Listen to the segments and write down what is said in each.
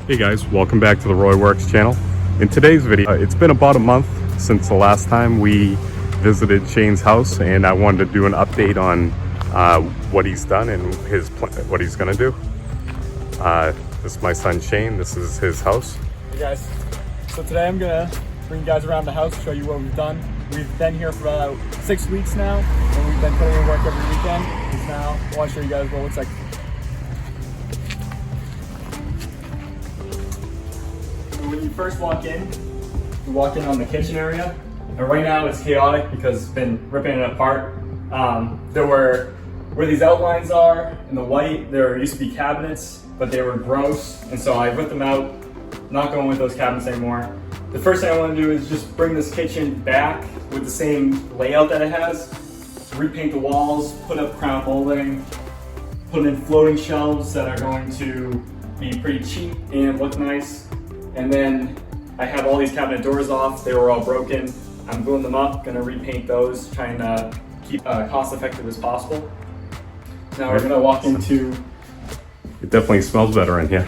Hey guys, welcome back to the Roy Works channel. In today's video, it's been about a month since the last time we visited Shane's house, and I wanted to do an update on what he's done and what he's gonna do. This is my son Shane, this is his house. Hey guys, so today I'm gonna bring you guys around the house, show you what we've done. We've been here for about 6 weeks now, and we've been putting in work every weekend. Because now I want to show you guys what it looks like. So when you first walk in, you walk in on the kitchen area, and right now it's chaotic because it's been ripping it apart. There were, where these outlines are in the white, there used to be cabinets, but they were gross, and so I ripped them out, not going with those cabinets anymore. The first thing I want to do is just bring this kitchen back with the same layout that it has, repaint the walls, put up crown molding, put in floating shelves that are going to be pretty cheap and look nice. And then I have all these cabinet doors off, they were all broken. I'm gluing them up, gonna repaint those, trying to keep cost effective as possible. Now we're gonna walk into... It definitely smells better in here.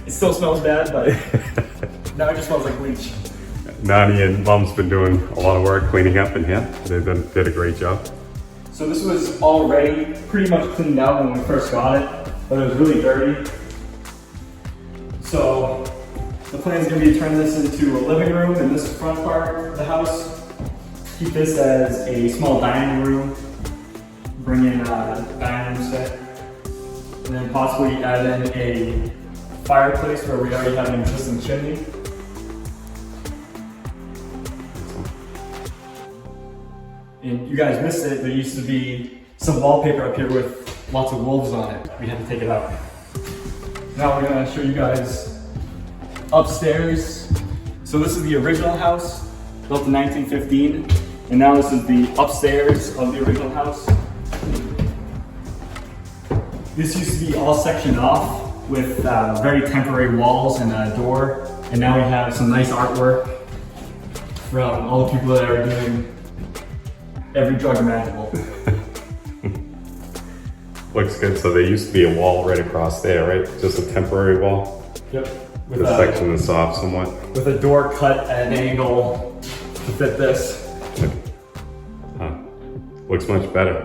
It still smells bad, but now it just smells like bleach. Nani and Mom's been doing a lot of work cleaning up in here. They did a great job. So this was already pretty much cleaned out when we first got it, but it was really dirty. So the plan is going to be to turn this into a living room in this front part of the house. Keep this as a small dining room. Bring in a dining room set. And then possibly add in a fireplace where we already have an existing chimney. And you guys missed it, there used to be some wallpaper up here with lots of wolves on it. We had to take it out. Now we're gonna show you guys upstairs. So this is the original house, built in 1915. And now this is the upstairs of the original house. This used to be all sectioned off with very temporary walls and a door. And now we have some nice artwork from all the people that are doing every drug imaginable. Looks good. So there used to be a wall right across there, right? Just a temporary wall? Yep. With the section is off somewhat. With a door cut at an angle to fit this. Looks much better.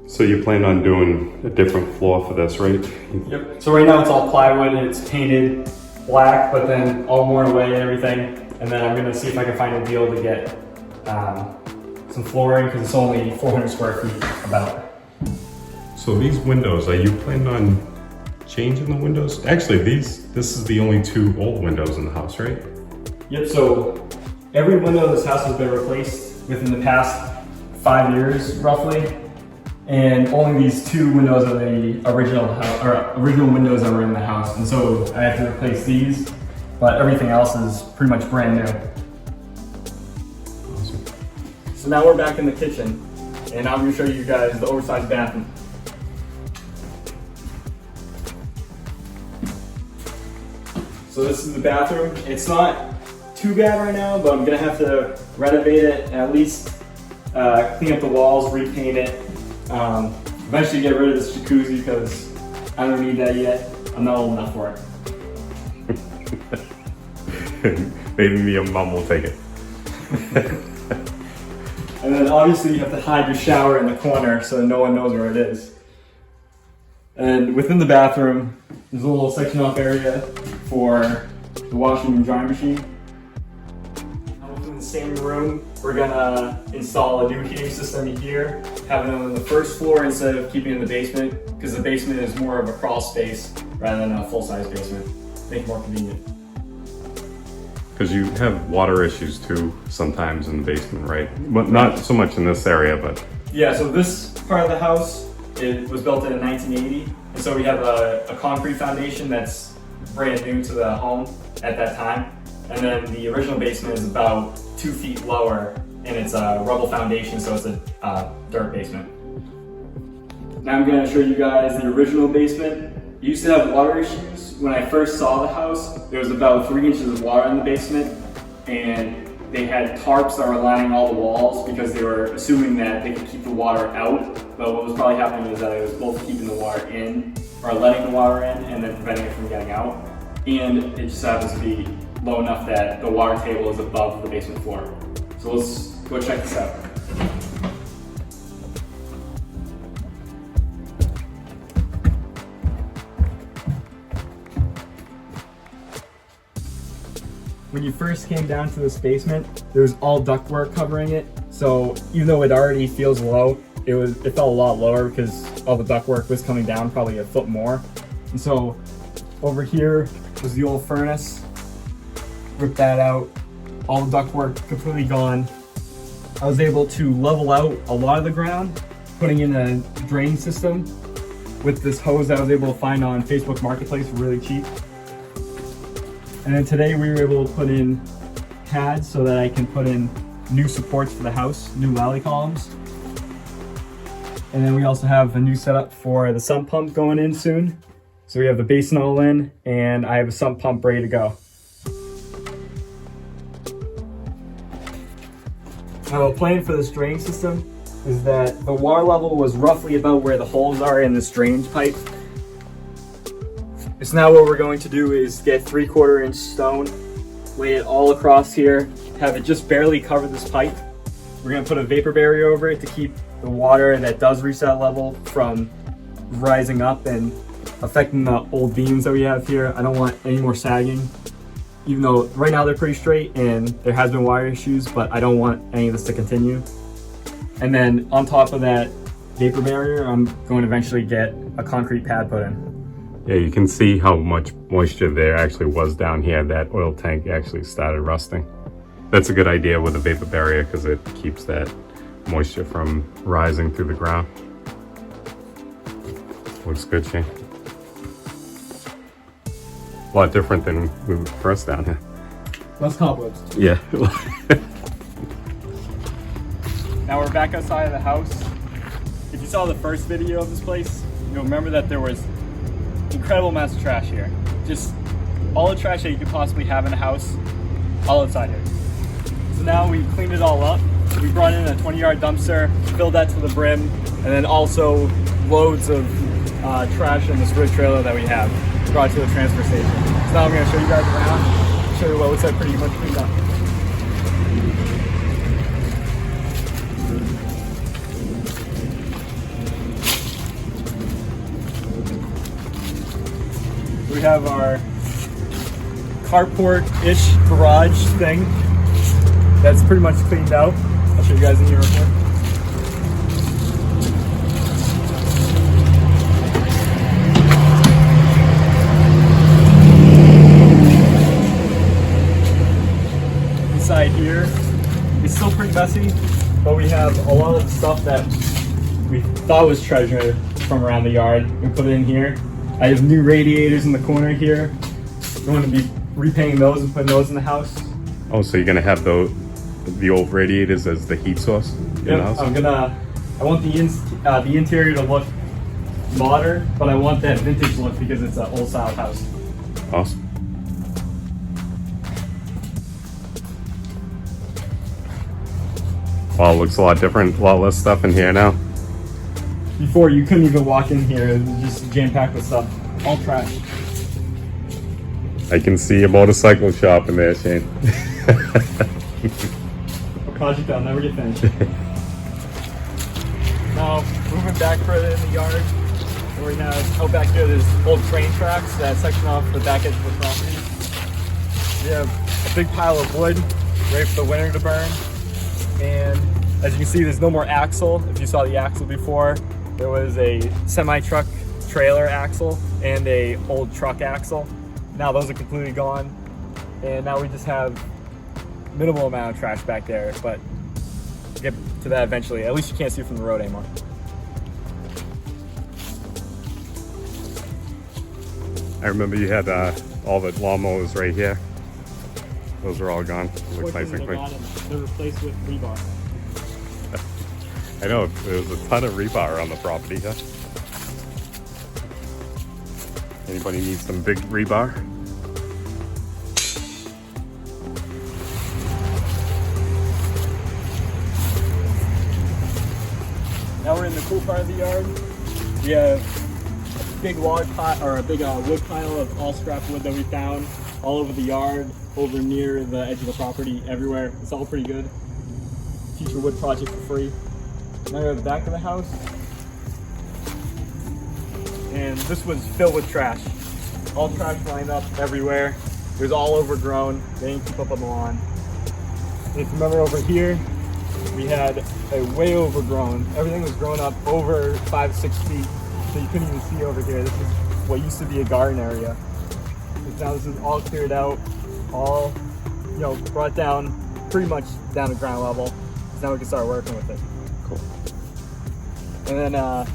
So you plan on doing a different floor for this, right? Yep. So right now it's all plywood and it's painted black, but then all worn away and everything. And then I'm gonna see if I can find a deal to get some flooring because it's only 400 square feet about. So these windows, are you planning on changing the windows? Actually, this is the only two old windows in the house, right? Yep, so every window in this house has been replaced within the past 5 years, roughly. And only these two windows are the original windows that were in the house. And so I have to replace these, but everything else is pretty much brand new. Awesome. So now we're back in the kitchen, and I'm gonna show you guys the oversized bathroom. So this is the bathroom. It's not too bad right now, but I'm gonna have to renovate it, at least clean up the walls, repaint it. Eventually get rid of this jacuzzi because I don't need that yet. I'm not old enough for it. Maybe me and Mom will take it. And then obviously you have to hide your shower in the corner so no one knows where it is. And within the bathroom, there's a little section off area for the washing and drying machine. Within the same room, we're gonna install a new heating system here, having it on the first floor instead of keeping it in the basement, because the basement is more of a crawl space rather than a full-size basement. Make it more convenient. Because you have water issues too sometimes in the basement, right? But not so much in this area, but... Yeah, so this part of the house, it was built in 1980, and so we have a concrete foundation that's brand new to the home at that time. And then the original basement is about 2 feet lower, and it's a rubble foundation, so it's a dirt basement. Now I'm gonna show you guys the original basement. It used to have water issues. When I first saw the house, there was about 3 inches of water in the basement, and they had tarps that were lining all the walls because they were assuming that they could keep the water out but what was probably happening is that I was both keeping the water in, or letting the water in, and then preventing it from getting out. And it just happens to be low enough that the water table is above the basement floor. So let's go check this out. When you first came down to this basement, there was all ductwork covering it. So even though it already feels low, it felt a lot lower because all the ductwork was coming down probably a foot more. And so over here was the old furnace. Rip that out. All the ductwork completely gone. I was able to level out a lot of the ground, putting in a drain system with this hose that I was able to find on Facebook Marketplace really cheap. And then today we were able to put in pads so that I can put in new supports for the house, new lally columns. And then we also have a new setup for the sump pump going in soon. So we have the basin all in, and I have a sump pump ready to go. Now the plan for this drain system is that the water level was roughly about where the holes are in this drainage pipe. So now what we're going to do is get 3/4 inch stone, lay it all across here, have it just barely cover this pipe. We're gonna put a vapor barrier over it to keep the water that does reach that level from rising up and affecting the old beams that we have here. I don't want any more sagging, even though right now they're pretty straight and there has been wire issues, but I don't want any of this to continue. And then on top of that vapor barrier, I'm going to eventually get a concrete pad put in. Yeah, you can see how much moisture there actually was down here. That oil tank actually started rusting. That's a good idea with a vapor barrier because it keeps that moisture from rising through the ground. Looks good, Shane. A lot different than we were first down here. Less cobwebs. Yeah. Now we're back outside of the house. If you saw the first video of this place, you'll remember that there was incredible amounts of trash here. Just all the trash that you could possibly have in a house, all outside here. So now we cleaned it all up. We brought in a 20-yard dumpster, filled that to the brim, and then also loads of trash in this rig trailer that we have brought to the transfer station. So now I'm going to show you guys around, show you what looks like pretty much cleaned up. We have our carport-ish garage thing that's pretty much cleaned out. I'll show you guys in here real quick. Inside here, it's still pretty messy, but we have a lot of the stuff that we thought was treasure from around the yard. We put it in here. I have new radiators in the corner here. I'm going to be repainting those and putting those in the house. Oh, so you're gonna have the old radiators as the heat source in the house? I want the interior to look modern, but I want that vintage look because it's an old style house. Awesome. Wow, it looks a lot different, a lot less stuff in here now. Before, you couldn't even walk in here, it was just jam-packed with stuff. All trash. I can see a motorcycle shop in there, Shane. A project I'll never get finished. Now, moving back further in the yard, where we have out back here, there's old train tracks that section off the back edge of the property. We have a big pile of wood ready for the winter to burn. And as you can see, there's no more axle. If you saw the axle before, there was a semi-truck trailer axle and a old truck axle. Now those are completely gone. And now we just have minimal amount of trash back there, but we'll get to that eventually. At least you can't see from the road anymore. I remember you had all the lawnmowers right here. Those are all gone. Looks nice and clean. They're replaced with rebar. I know, there's a ton of rebar on the property, huh? Anybody need some big rebar? Now we're in the cool part of the yard. We have a big log pile, or a big wood pile of all scrap wood that we found all over the yard, over near the edge of the property, everywhere. It's all pretty good. Future wood project for free. Now we're at the back of the house. And this was filled with trash. All trash lined up everywhere. It was all overgrown. They didn't keep up on the lawn. And if you remember over here, we had a way overgrown. Everything was grown up over 5-6 feet, so you couldn't even see over here. This is what used to be a garden area. And now this is all cleared out, all brought down pretty much down to ground level. So now we can start working with it. Cool. And then a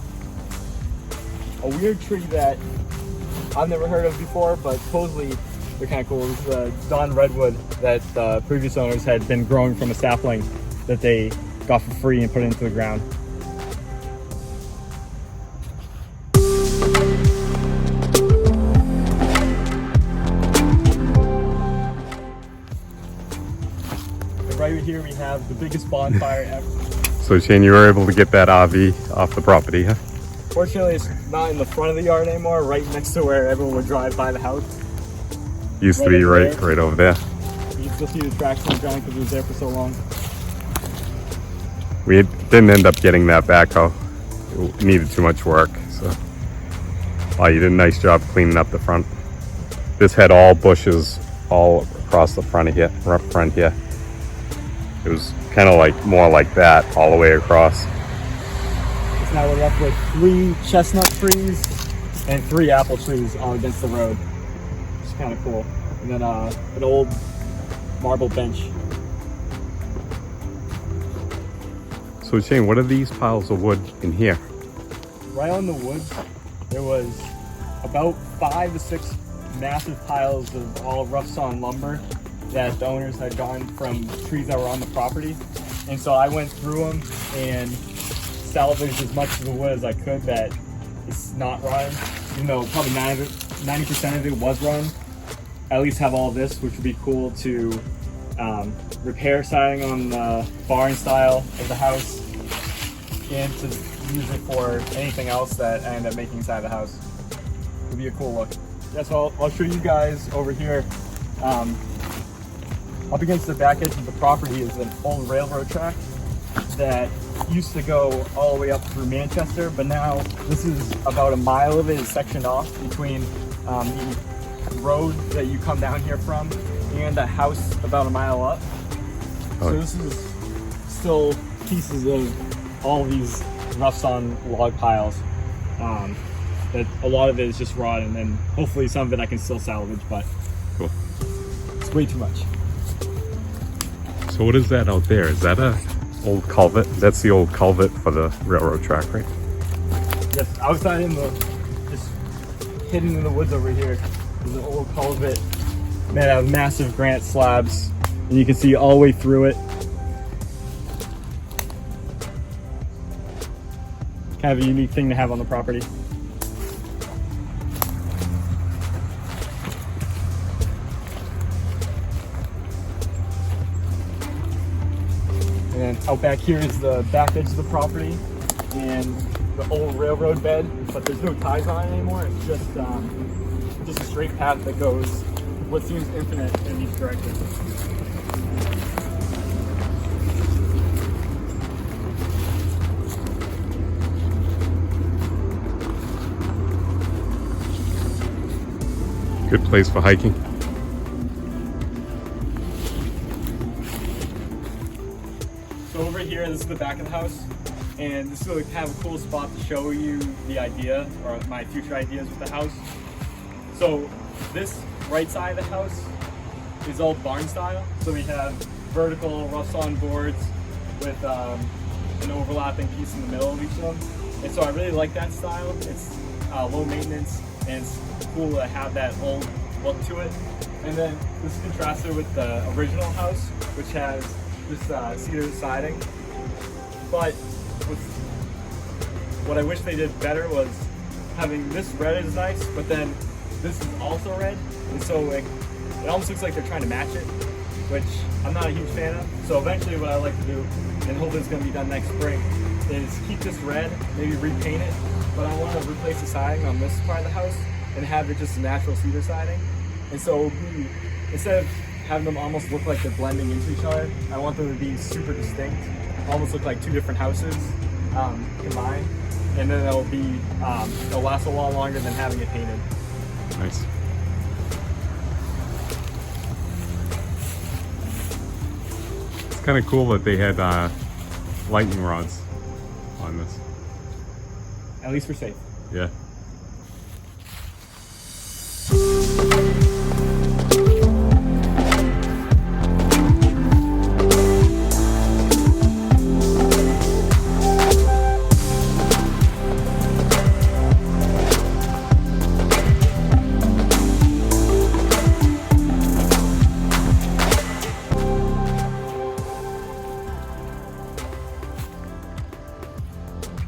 weird tree that I've never heard of before, but supposedly they're kind of cool. This is a Don Redwood that previous owners had been growing from a sapling that they got for free and put into the ground. And right here we have the biggest bonfire ever. So Shane, you were able to get that RV off the property, huh? Fortunately, it's not in the front of the yard anymore, right next to where everyone would drive by the house. Used to be right over there. You can still see the tracks on the ground because it was there for so long. We didn't end up getting that backhoe. It needed too much work, so. Oh, you did a nice job cleaning up the front. This had all bushes all across the front here. It was kind of like more like that all the way across. So now we're left with 3 chestnut trees and 3 apple trees all against the road. It's kind of cool. And then an old marble bench. So Shane, what are these piles of wood in here? Right on the woods, there was about 5 to 6 massive piles of all rough sawn lumber that the owners had gotten from trees that were on the property. And so I went through them and salvaged as much of the wood as I could that it's not rotting. Even though probably 90% of it was rotting. I at least have all this, which would be cool to repair siding on the barn style of the house and to use it for anything else that I end up making inside the house. It would be a cool look. Yeah, so I'll show you guys over here. Up against the back edge of the property is an old railroad track that used to go all the way up through Manchester, but now this is about a mile of it is sectioned off between the road that you come down here from and a house about a mile up. So this is still pieces of all these rough sawn log piles. That a lot of it is just rotten, and hopefully some of it I can still salvage, but cool. It's way too much. So what is that out there? Is that a old culvert? That's the old culvert for the railroad track, right? Yes, outside in the, just hidden in the woods over here, is an old culvert made out of massive granite slabs, and you can see all the way through it. Kind of a unique thing to have on the property. And out back here is the back edge of the property and the old railroad bed, but there's no ties on it anymore. It's just a straight path that goes what seems infinite in each direction. Good place for hiking. So over here, this is the back of the house, and this is really kind of a cool spot to show you the idea, or my future ideas with the house. So this right side of the house is all barn style. So we have vertical rough sawn boards with an overlapping piece in the middle of each of them. And so I really like that style. It's low maintenance, and it's cool to have that old look to it. And then this is contrasted with the original house, which has this cedar siding. But what I wish they did better was having this red is nice, but then this is also red, and so it almost looks like they're trying to match it, which I'm not a huge fan of. So eventually what I like to do, and hopefully it's going to be done next spring, is keep this red, maybe repaint it, but I want to replace the siding on this part of the house and have it just natural cedar siding. And so it'll be, instead of having them almost look like they're blending into each other, I want them to be super distinct, almost look like two different houses combined. And then it'll last a lot longer than having it painted. Nice. It's kind of cool that they had lightning rods on this. At least we're safe. Yeah.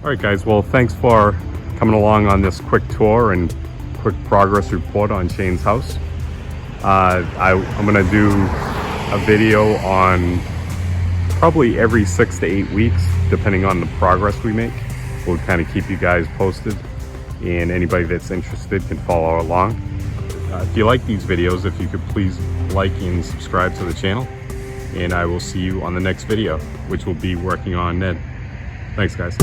All right, guys, well, thanks for coming along on this quick tour and quick progress report on Shane's house. I'm gonna do a video on probably every 6 to 8 weeks, depending on the progress we make. We'll kind of keep you guys posted, and anybody that's interested can follow along. If you like these videos, if you could please like and subscribe to the channel, and I will see you on the next video, which will be working on Ned. Thanks, guys.